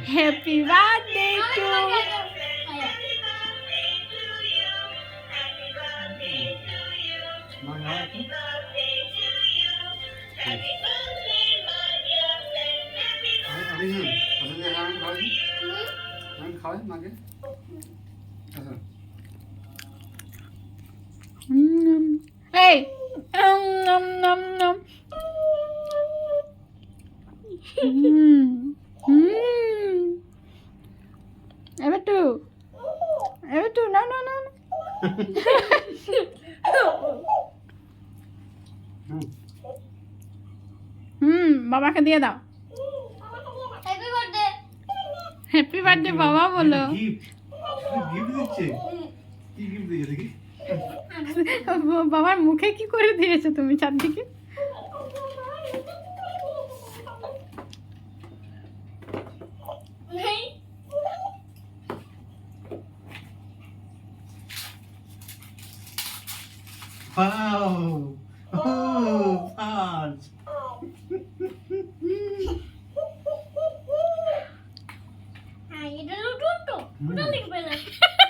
happy birthday to খাওয়াই মাকে আচ্ছা এই নম নম নম এবার টু না না না বাবাকে দিয়ে দাও হ্যাপি বার্থডে বাবা বলো গিফট দিচ্ছে কি গিফট দিয়েছে দেখি বাবার মুখে কি করে দিয়েছো তুমি চারদিকে ওয়াও